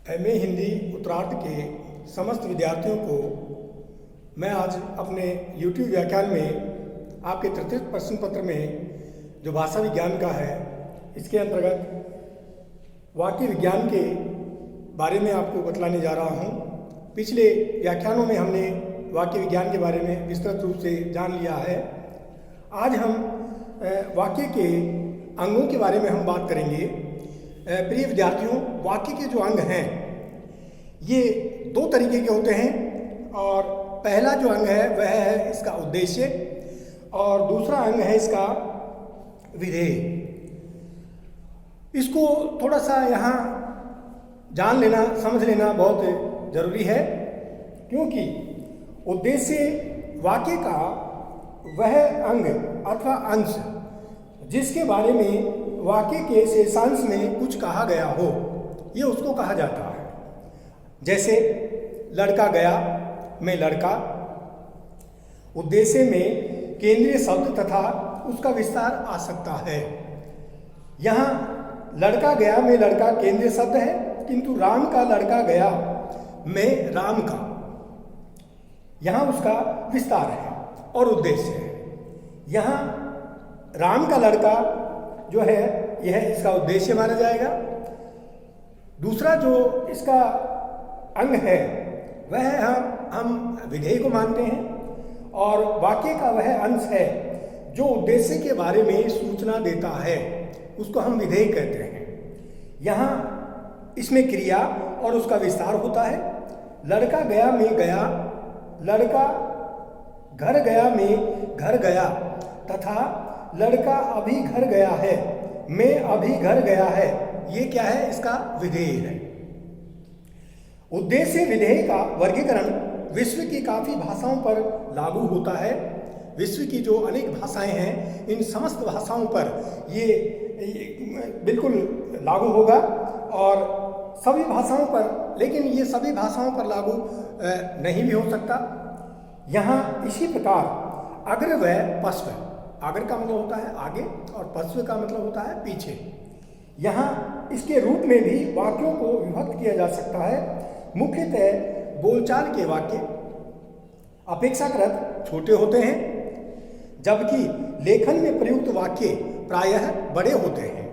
MA Hindi उत्तरार्ध के समस्त विद्यार्थियों को मैं आज अपने YouTube व्याख्यान में आपके तृतीय प्रश्न पत्र में जो भाषा विज्ञान का है इसके अंतर्गत वाक्य विज्ञान के बारे में आपको बतलाने जा रहा हूँ। पिछले व्याख्यानों में हमने वाक्य विज्ञान के बारे में विस्तृत रूप से जान लिया है। आज हम वाक्य के अंगों के बारे में हम बात करेंगे। प्रिय विद्यार्थियों, वाक्य के जो अंग हैं ये दो तरीके के होते हैं और पहला जो अंग है वह है इसका उद्देश्य और दूसरा अंग है इसका विधेय। इसको थोड़ा सा यहाँ जान लेना, समझ लेना बहुत जरूरी है, क्योंकि उद्देश्य वाक्य का वह अंग अथवा अंश जिसके बारे में वाक्य के शेषांश में कुछ कहा गया हो, ये उसको कहा जाता है। जैसे लड़का गया में लड़का, उद्देश्य में केंद्रीय शब्द तथा उसका विस्तार आ सकता है। यहाँ लड़का गया में लड़का केंद्रीय शब्द है, किंतु राम का लड़का गया में राम का यहाँ उसका विस्तार है और उद्देश्य है। यहाँ राम का लड़का जो है यह इसका उद्देश्य माना जाएगा। दूसरा जो इसका अंग है वह हम विधेय को मानते हैं और वाक्य का वह अंश है जो उद्देश्य के बारे में सूचना देता है, उसको हम विधेय कहते हैं। यहाँ इसमें क्रिया और उसका विस्तार होता है। लड़का गया में गया, लड़का घर गया में घर गया तथा लड़का अभी घर गया है में अभी घर गया है, ये क्या है? इसका विधेय है। उद्देश्य विधेय का वर्गीकरण विश्व की काफ़ी भाषाओं पर लागू होता है। विश्व की जो अनेक भाषाएं हैं, इन समस्त भाषाओं पर ये बिल्कुल लागू होगा और सभी भाषाओं पर, लेकिन ये सभी भाषाओं पर लागू नहीं भी हो सकता। यहाँ इसी प्रकार अग्र व पश्व, अग्र का मतलब होता है आगे और पश्व का मतलब होता है पीछे, यहाँ इसके रूप में भी वाक्यों को विभक्त किया जा सकता है। मुख्यतः बोलचाल के वाक्य अपेक्षाकृत छोटे होते हैं, जबकि लेखन में प्रयुक्त वाक्य प्रायः बड़े होते हैं।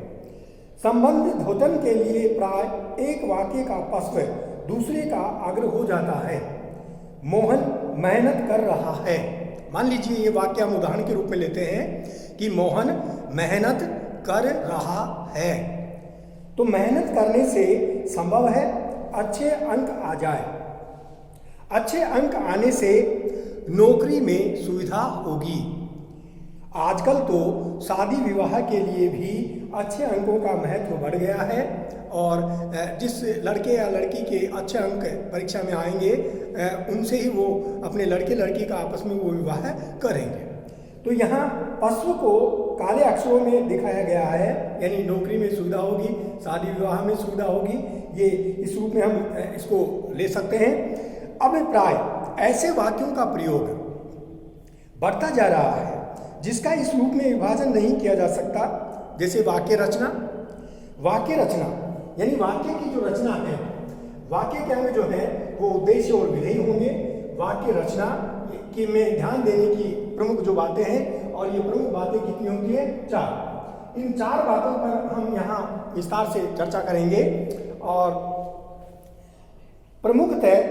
संबंध द्योतन के लिए प्राय एक वाक्य का पश्व दूसरे का अग्र हो जाता है। मोहन मेहनत कर रहा है। मान लीजिए ये वाक्य हम उदाहरण के रूप में लेते हैं कि मोहन मेहनत कर रहा है, तो मेहनत करने से संभव है अच्छे अंक आ जाए। अच्छे अंक आने से नौकरी में सुविधा होगी। आजकल तो शादी विवाह के लिए भी अच्छे अंकों का महत्व बढ़ गया है और जिस लड़के या लड़की के अच्छे अंक परीक्षा में आएंगे उनसे ही वो अपने लड़के लड़की का आपस में वो विवाह करेंगे। तो यहाँ पश्व को काले अक्षरों में दिखाया गया है, यानी नौकरी में सुविधा होगी, शादी विवाह में सुविधा होगी, ये इस रूप में हम इसको ले सकते हैं। अब प्राय ऐसे वाक्यों का प्रयोग बढ़ता जा रहा है जिसका इस रूप में विभाजन नहीं किया जा सकता। जैसे वाक्य रचना। वाक्य रचना यानी वाक्य की जो रचना है, वाक्य के अंग जो है वो उद्देश्य और विधेय होंगे। वाक्य रचना कि में ध्यान देने की प्रमुख जो बातें हैं, और ये प्रमुख बातें कितनी होती है? 4। इन 4 बातों पर हम यहाँ विस्तार से चर्चा करेंगे। और प्रमुखतः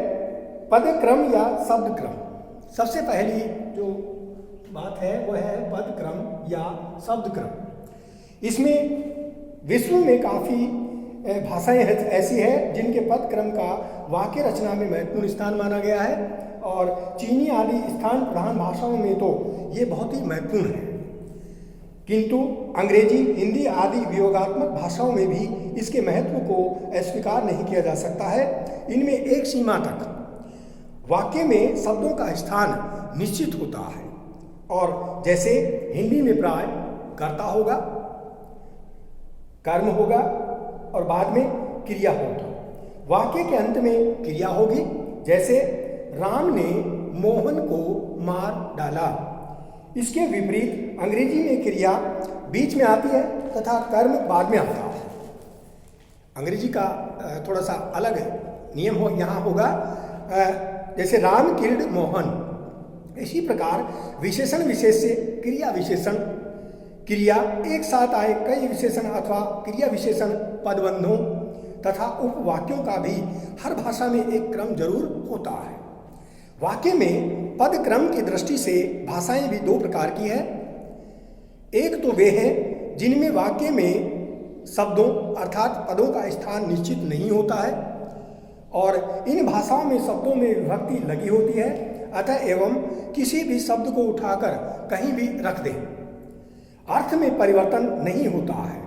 पद क्रम या शब्द क्रम। सबसे पहली जो बात है वह है पद क्रम या शब्द क्रम। इसमें विश्व में काफ़ी भाषाएं ऐसी है जिनके पद क्रम का वाक्य रचना में महत्वपूर्ण स्थान माना गया है और चीनी आदि स्थान प्रधान भाषाओं में तो ये बहुत ही महत्वपूर्ण है, किंतु अंग्रेजी, हिंदी आदि वियोगात्मक भाषाओं में भी इसके महत्व को अस्वीकार नहीं किया जा सकता है। इनमें एक सीमा तक वाक्य में शब्दों का स्थान निश्चित होता है, और जैसे हिंदी में प्राय कर्ता होगा, कर्म होगा और बाद में क्रिया होगी। वाक्य के अंत में क्रिया होगी, जैसे राम ने मोहन को मार डाला। इसके विपरीत अंग्रेजी में क्रिया बीच में आती है तथा कर्म बाद में आता है। अंग्रेजी का थोड़ा सा अलग नियम यहाँ होगा, जैसे राम किल्ड मोहन, इसी प्रकार विशेषण विशेष से क्रिया विशेषण क्रिया एक साथ आए कई विशेषण अथवा क्रिया विशेषण पदबंधों तथा उपवाक्यों का भी हर भाषा में एक क्रम जरूर होता है। वाक्य में पद क्रम की दृष्टि से भाषाएं भी दो प्रकार की है। एक तो वे हैं जिनमें वाक्य में शब्दों अर्थात पदों का स्थान निश्चित नहीं होता है और इन भाषाओं में शब्दों में विभक्ति लगी होती है, अतः एवं किसी भी शब्द को उठाकर कहीं भी रख दें, अर्थ में परिवर्तन नहीं होता है।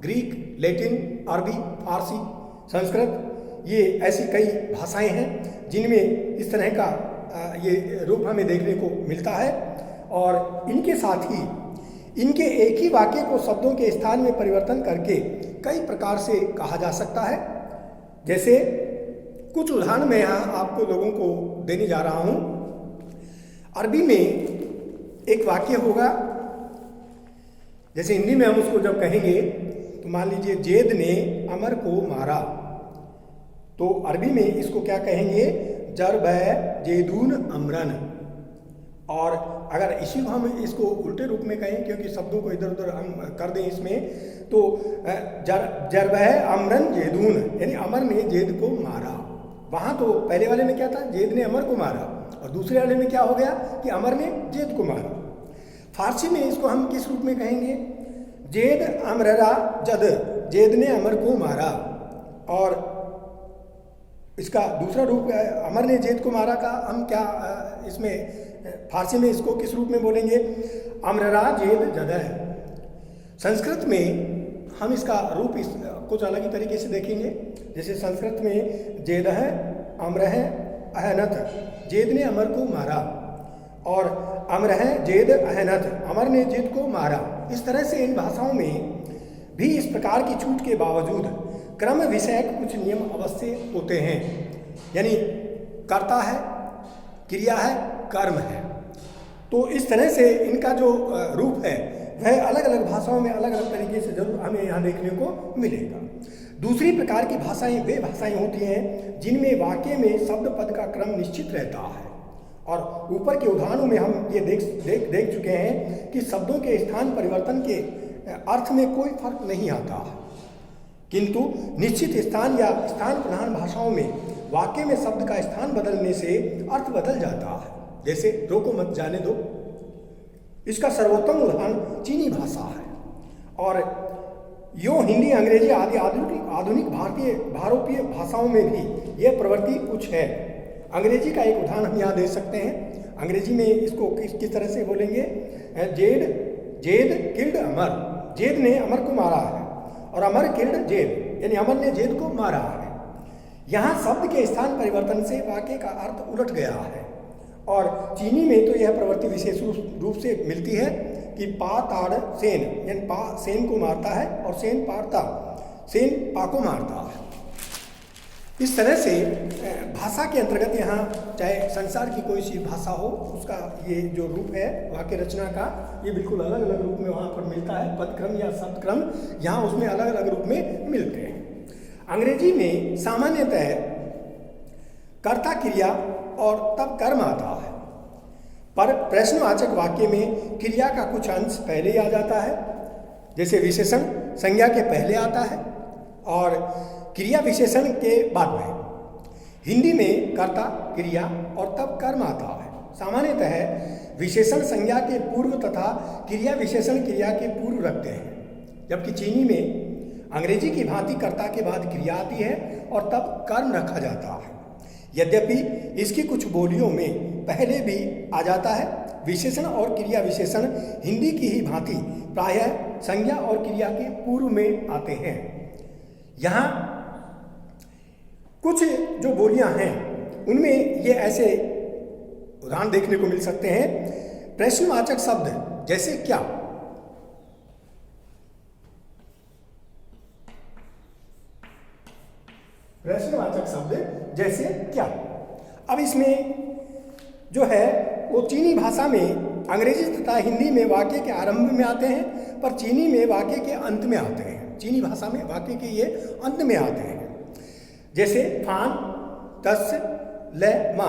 ग्रीक, लैटिन, अरबी, फारसी, संस्कृत, ये ऐसी कई भाषाएं हैं जिनमें इस तरह का ये रूप हमें देखने को मिलता है और इनके साथ ही इनके एक ही वाक्य को शब्दों के स्थान में परिवर्तन करके कई प्रकार से कहा जा सकता है। जैसे कुछ उदाहरण मैं यहाँ आपको लोगों को देने जा रहा हूँ। अरबी में एक वाक्य होगा, जैसे हिंदी में हम उसको जब कहेंगे तो मान लीजिए जेद ने अमर को मारा, तो अरबी में इसको क्या कहेंगे, जरब जेदून अमरन। और अगर इसी को हम इसको उल्टे रूप में कहें, क्योंकि शब्दों को इधर उधर हम कर दें इसमें, तो जरब अमरन जेदून, यानी अमर ने जेद को मारा। वहाँ तो पहले वाले में क्या था, जेद ने अमर को मारा, और दूसरे वाले में क्या हो गया कि अमर ने जेद को मारा। फारसी में इसको हम किस रूप में कहेंगे, जेद अमररा जद, जेद ने अमर को मारा। और इसका दूसरा रूप अमर ने जेद को मारा का हम क्या इसमें फारसी में इसको किस रूप में बोलेंगे, अमररा जेद जदह। संस्कृत में हम इसका रूप इस कुछ अलग ही तरीके से देखेंगे। जैसे संस्कृत में जेद है अमर है अहनत, जेद ने अमर को मारा, और अमर है जेद अहनत, अमर ने जेद को मारा। इस तरह से इन भाषाओं में भी इस प्रकार की छूट के बावजूद क्रम विषयक कुछ नियम अवश्य होते हैं, यानी कर्ता है, क्रिया है, कर्म है। तो इस तरह से इनका जो रूप है वह अलग अलग भाषाओं में अलग अलग तरीके से जरूर हमें यहाँ देखने को मिलेगा। दूसरी प्रकार की भाषाएं वे भाषाएं होती हैं जिनमें वाक्य में शब्द पद का क्रम निश्चित रहता है, और ऊपर के उदाहरणों में हम ये देख चुके हैं कि शब्दों के स्थान परिवर्तन के अर्थ में कोई फर्क नहीं आता है, किंतु निश्चित स्थान या स्थान प्रधान भाषाओं में वाक्य में शब्द का स्थान बदलने से अर्थ बदल जाता है। जैसे रोको मत जाने दो, इसका सर्वोत्तम उदाहरण चीनी भाषा है। और यो हिंदी, अंग्रेजी आदि आधुनिक भारतीय भाषाओं में भी यह प्रवृत्ति कुछ है। अंग्रेजी का एक उदाहरण हम यहाँ दे सकते हैं। अंग्रेजी में इसको किस तरह से बोलेंगे, जेद किल्ड अमर, जेद ने अमर को मारा है, और अमर किल्ड जेद, यानी अमर ने जेद को मारा है। यहाँ शब्द के स्थान परिवर्तन से वाक्य का अर्थ उलट गया है। और चीनी में तो यह प्रवृत्ति विशेष रूप से मिलती है कि पा ताड़ सेन, यानी पा सेन को मारता है और सेन पाड़ता, सेन पा को मारता है। इस तरह से भाषा के अंतर्गत यहाँ चाहे संसार की कोई सी भाषा हो, उसका ये जो रूप है वाक्य रचना का, ये बिल्कुल अलग अलग रूप में वहाँ पर मिलता है। पदक्रम या शब्दक्रम यहाँ उसमें अलग अलग रूप में मिलते हैं। अंग्रेजी में सामान्यतः कर्ता क्रिया और तब कर्म आता है, पर प्रश्नवाचक वाक्य में क्रिया का कुछ अंश पहले ही आ जाता है। जैसे विशेषण संज्ञा के पहले आता है और क्रिया विशेषण के बाद में। हिंदी में कर्ता क्रिया और तब कर्म आता है। सामान्यतः विशेषण संज्ञा के पूर्व तथा क्रिया विशेषण क्रिया के पूर्व रखते हैं, जबकि चीनी में अंग्रेजी की भांति कर्ता के बाद क्रिया आती है और तब कर्म रखा जाता है। यद्यपि इसकी कुछ बोलियों में पहले भी आ जाता है। विशेषण और क्रिया विशेषण हिंदी की ही भांति प्रायः संज्ञा और क्रिया के पूर्व में आते हैं। यहाँ कुछ जो बोलियां हैं उनमें ये ऐसे उदाहरण देखने को मिल सकते हैं। प्रश्नवाचक शब्द जैसे क्या, प्रश्नवाचक शब्द जैसे क्या। अब इसमें जो है वो चीनी भाषा में अंग्रेजी तथा हिंदी में वाक्य के आरंभ में आते हैं, पर चीनी में वाक्य के अंत में आते हैं। चीनी भाषा में वाक्य के ये अंत में आते हैं। जैसे फान, तस, ले, मा,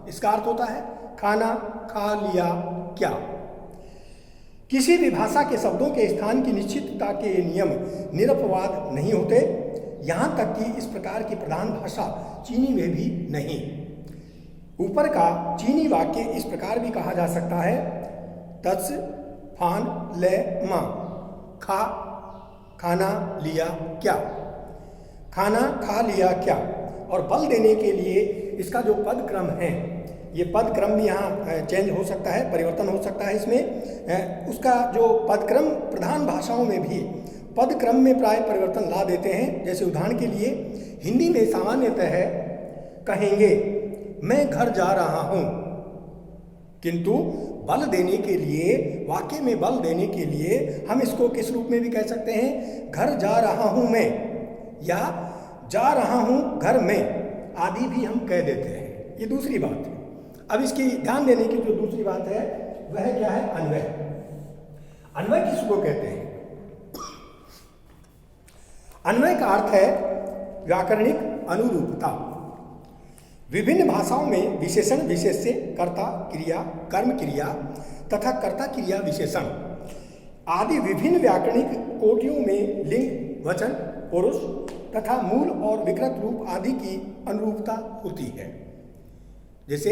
इसका अर्थ होता है खाना, खा लिया, क्या। किसी भी भाषा के शब्दों के स्थान की निश्चितता के नियम निरपवाद नहीं होते, यहाँ तक कि इस प्रकार की प्रधान भाषा चीनी में भी नहीं। ऊपर का चीनी वाक्य इस प्रकार भी कहा जा सकता है, तत्स, फान, ले, मा, खा, खाना, लिया, क्या, खाना, खा लिया, क्या। और बल देने के लिए इसका जो पद क्रम है, ये पद क्रम भी यहाँ चेंज हो सकता है, परिवर्तन हो सकता है इसमें। उसका जो पद क्रम प्रधान भाषाओं में भी पद क्रम में प्राय परिवर्तन ला देते हैं। जैसे उदाहरण के लिए हिंदी में सामान्यतः कहेंगे मैं घर जा रहा हूँ, किंतु बल देने के लिए, वाक्य में बल देने के लिए हम इसको किस रूप में भी कह सकते हैं, घर जा रहा हूँ मैं, या जा रहा हूँ घर में, आदि भी हम कह देते हैं। ये दूसरी बात है। अब इसकी ध्यान देने की जो दूसरी बात है वह क्या है, अन्वय। अन्वय किसको कहते हैं? अन्वय का अर्थ है व्याकरणिक अनुरूपता। विभिन्न भाषाओं में विशेषण विशेष्य, कर्ता क्रिया, कर्म क्रिया तथा कर्ता क्रिया विशेषण आदि विभिन्न व्याकरणिक कोटियों में लिंग, वचन, पुरुष तथा मूल और विकृत रूप आदि की अनुरूपता होती है। जैसे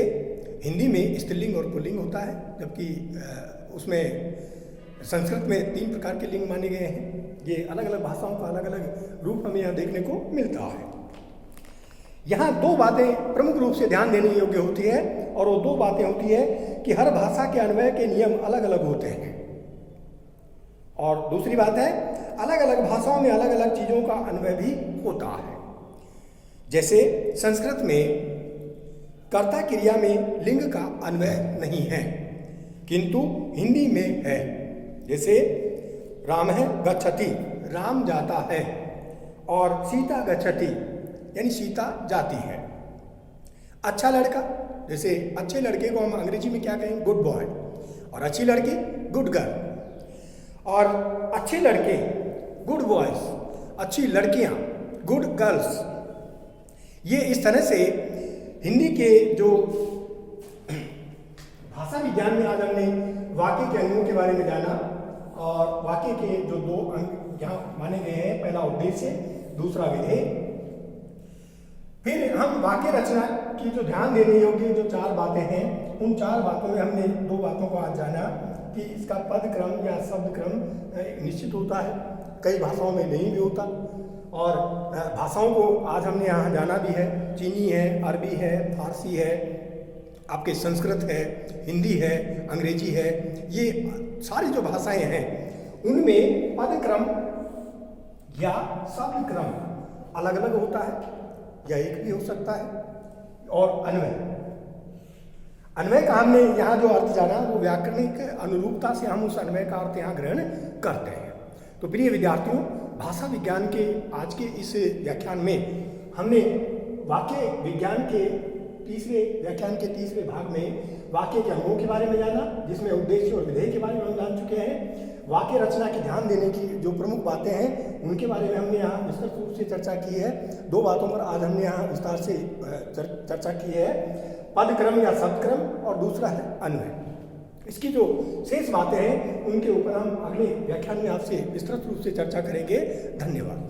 हिंदी में स्त्रीलिंग और पुल्लिंग होता है, जबकि उसमें संस्कृत में 3 प्रकार के लिंग माने गए हैं। ये अलग अलग भाषाओं का अलग अलग रूप हमें यहाँ देखने को मिलता है। यहाँ 2 बातें प्रमुख रूप से ध्यान देने योग्य होती है, और वो 2 बातें होती है कि हर भाषा के अन्वय के नियम अलग अलग होते हैं, और दूसरी बात है अलग अलग भाषाओं में अलग अलग चीज़ों का अन्वय भी होता है। जैसे संस्कृत में कर्ता क्रिया में लिंग का अन्वय नहीं है, किंतु हिंदी में है। जैसे राम है गच्छति, राम जाता है, और सीता गच्छति यानी सीता जाती है। अच्छा लड़का, जैसे अच्छे लड़के को हम अंग्रेजी में क्या कहेंगे, गुड बॉय, और अच्छी लड़की गुड गर्ल, और अच्छे लड़के गुड बॉयज, अच्छी लड़कियां गुड गर्ल्स। ये इस तरह से हिंदी के जो भाषा विज्ञान में आज हमने वाक्य के अंगों के बारे में जाना, और वाक्य के जो 2 अंग यहाँ माने गए हैं, पहला उद्देश्य, दूसरा विधेय। फिर हम वाक्य रचना की जो ध्यान देने योग्य जो 4 बातें हैं, उन 4 बातों में हमने 2 बातों को आज जाना कि इसका पद क्रम या शब्द क्रम निश्चित होता है, कई भाषाओं में नहीं भी होता, और भाषाओं को आज हमने यहाँ जाना भी है। चीनी है, अरबी है, फारसी है, आपके संस्कृत है, हिंदी है, अंग्रेजी है। ये सारी जो भाषाएं हैं उनमें पद क्रम या शब्द क्रम अलग अलग होता है, या एक भी हो सकता है। और अन्वय, अन्वय का हमने यहाँ जो अर्थ जाना वो व्याकरणिक अनुरूपता से हम उस अन्वय का अर्थ यहाँ ग्रहण करते हैं। तो प्रिय विद्यार्थियों, भाषा विज्ञान के आज के इस व्याख्यान में हमने वाक्य विज्ञान के व्याख्यान के तीसरे भाग में वाक्य के अंगों के बारे में जाना, जिसमें उद्देश्य और विधेय के बारे में हम जान चुके हैं। वाक्य रचना की ध्यान देने की जो प्रमुख बातें हैं उनके बारे में हमने यहाँ विस्तृत रूप से चर्चा की है। 2 बातों पर आज हमने यहाँ विस्तार से चर्चा की है, पद क्रम या शब्द क्रम, और दूसरा है अन्वय। इसकी जो शेष बातें हैं उनके ऊपर हम अगले व्याख्यान में आपसे विस्तृत रूप से चर्चा करेंगे। धन्यवाद।